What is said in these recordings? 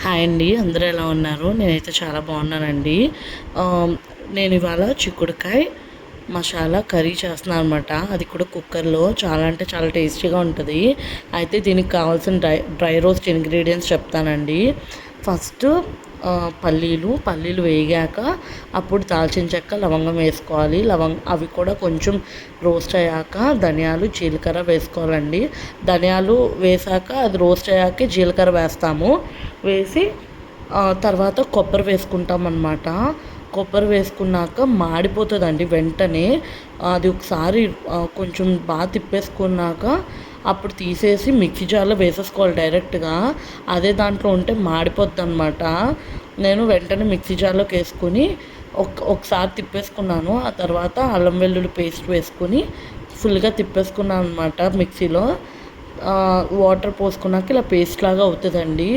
Hi అండి, అందరూ ఎలా ఉన్నారు? నేనైతే చాలా బాగున్నానండి. ఆహ్, నేను ఇవాళ చిక్కుడుకాయ మసాలా కర్రీ చేస్తున్నాను అనమాట. అది కూడా కుక్కర్‌లో చాలా అంటే చాలా టేస్టీగా ఉంటది. అయితే దీనికి కావాల్సిన డ్రై రోస్ట్ ఇంగ్రీడియంట్స్ చెప్తానండి. ఫస్ట్ పల్లీలు వేగాక అప్పుడు దాల్చిన చెక్క, లవంగం వేసుకోవాలి. అవి కూడా కొంచెం రోస్ట్ అయ్యాక ధనియాలు, జీలకర్ర వేసుకోవాలండి. ధనియాలు వేశాక అది రోస్ట్ అయ్యాకే జీలకర్ర వేస్తాము. వేసి తర్వాత కొబ్బరి వేసుకుంటామన్నమాట. కొబ్బరి వేసుకున్నాక మాడిపోతుందండి వెంటనే. అది ఒకసారి కొంచెం బాగా తిప్పేసుకున్నాక అప్పుడు తీసేసి మిక్సీ జార్లో వేసేసుకోవాలి డైరెక్ట్గా. అదే దాంట్లో ఉంటే మాడిపోద్ది అనమాట. నేను వెంటనే మిక్సీ జార్లోకి వేసుకుని ఒకసారి తిప్పేసుకున్నాను. ఆ తర్వాత అల్లం వెల్లుల్లి పేస్ట్ వేసుకుని ఫుల్గా తిప్పేసుకున్నాను అనమాట మిక్సీలో. వాటర్ పోసుకున్నాక ఇలా పేస్ట్ లాగా అవుతుందండి.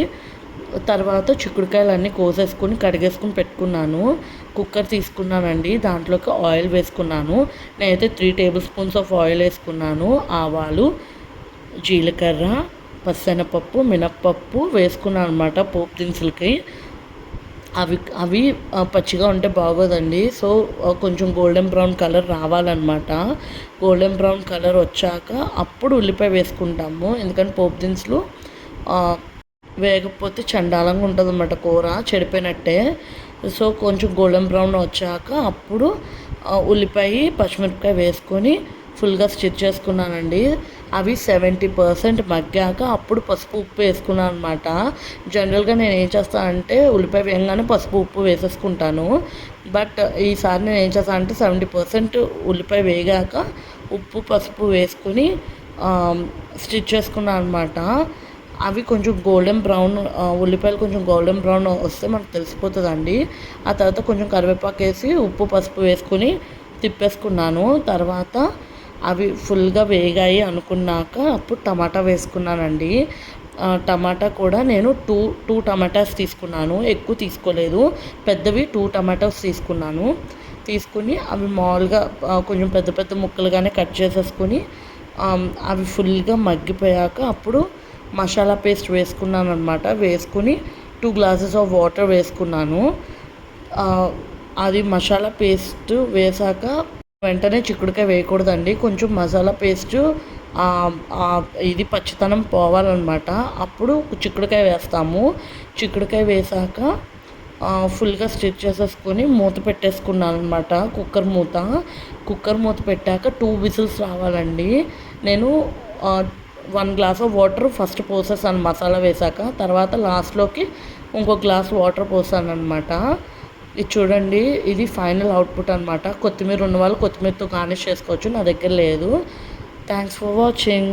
తర్వాత చిక్కుడుకాయలన్నీ కోసేసుకుని కడిగేసుకుని పెట్టుకున్నాను. కుక్కర్ తీసుకున్నానండి, దాంట్లోకి ఆయిల్ వేసుకున్నాను. నేనైతే 3 టేబుల్ స్పూన్స్ ఆఫ్ ఆయిల్ వేసుకున్నాను. ఆవాలు, జీలకర్ర, పచ్చెనపప్పు, మినప్పప్పు వేసుకున్నాను అనమాట పోపు దినుసులకి. అవి అవి పచ్చిగా ఉంటే బాగోదండి. సో కొంచెం గోల్డెన్ బ్రౌన్ కలర్ రావాలన్నమాట. గోల్డెన్ బ్రౌన్ కలర్ వచ్చాక అప్పుడు ఉల్లిపాయ వేసుకుంటాము. ఎందుకంటే పోపు దినుసులు వేగకపోతే చండాలంగా ఉంటుంది అన్నమాట, కూర చెడిపోయినట్టే. సో కొంచెం గోల్డెన్ బ్రౌన్ వచ్చాక అప్పుడు ఉల్లిపాయ, పచ్చిమిరపకాయ వేసుకొని ఫుల్గా స్టిచ్ చేసుకున్నానండి. అవి 70% మగ్గాక అప్పుడు పసుపు, ఉప్పు వేసుకున్నాను అనమాట. జనరల్గా నేను ఏం చేస్తానంటే ఉల్లిపాయ వేయగానే పసుపు, ఉప్పు వేసేసుకుంటాను. బట్ ఈసారి నేను ఏం చేస్తానంటే 70% ఉల్లిపాయ వేగాక ఉప్పు, పసుపు వేసుకుని స్టిచ్ చేసుకున్నాను అనమాట. అవి కొంచెం గోల్డెన్ బ్రౌన్, ఉల్లిపాయలు కొంచెం గోల్డెన్ బ్రౌన్ వస్తే మనకు తెలిసిపోతుందండి. ఆ తర్వాత కొంచెం కరివేపాకు వేసి ఉప్పు, పసుపు వేసుకుని తిప్పేసుకున్నాను. తర్వాత అవి ఫుల్గా వేగాయి అనుకున్నాక అప్పుడు టమాటా వేసుకున్నానండి. టమాటా కూడా నేను టూ టమాటాస్ తీసుకున్నాను, ఎక్కువ తీసుకోలేదు. పెద్దవి 2 టమాటాస్ తీసుకున్నాను. తీసుకుని అవి మామూలుగా కొంచెం పెద్ద పెద్ద ముక్కలుగానే కట్ చేసేసుకుని అవి ఫుల్గా మగ్గిపోయాక అప్పుడు మసాలా పేస్ట్ వేసుకున్నాను అనమాట. వేసుకుని 2 గ్లాసెస్ ఆఫ్ వాటర్ వేసుకున్నాను. అది మసాలా పేస్ట్ వేసాక వెంటనే చిక్కుడుకాయ వేయకూడదండి. కొంచెం మసాలా పేస్టు ఇది పచ్చితనం పోవాలన్నమాట. అప్పుడు చిక్కుడుకాయ వేస్తాము. చిక్కుడుకాయ వేసాక ఫుల్గా స్టిచ్ చేసేసుకొని మూత పెట్టేసుకున్నాను అనమాట. కుక్కర్ మూత పెట్టాక 2 విజిల్స్ రావాలండి. నేను 1 గ్లాస్ ఆఫ్ వాటర్ ఫస్ట్ పోసేసాను మసాలా వేసాక. తర్వాత లాస్ట్లోకి ఇంకో గ్లాస్ వాటర్ పోసాను అనమాట. ఇది చూడండి, ఇది ఫైనల్ అవుట్పుట్ అనమాట. కొత్తిమీర ఉన్న వాళ్ళు కొత్తిమీరతో గార్నిష్ చేసుకోవచ్చు, నా దగ్గర లేదు. Thanks for watching.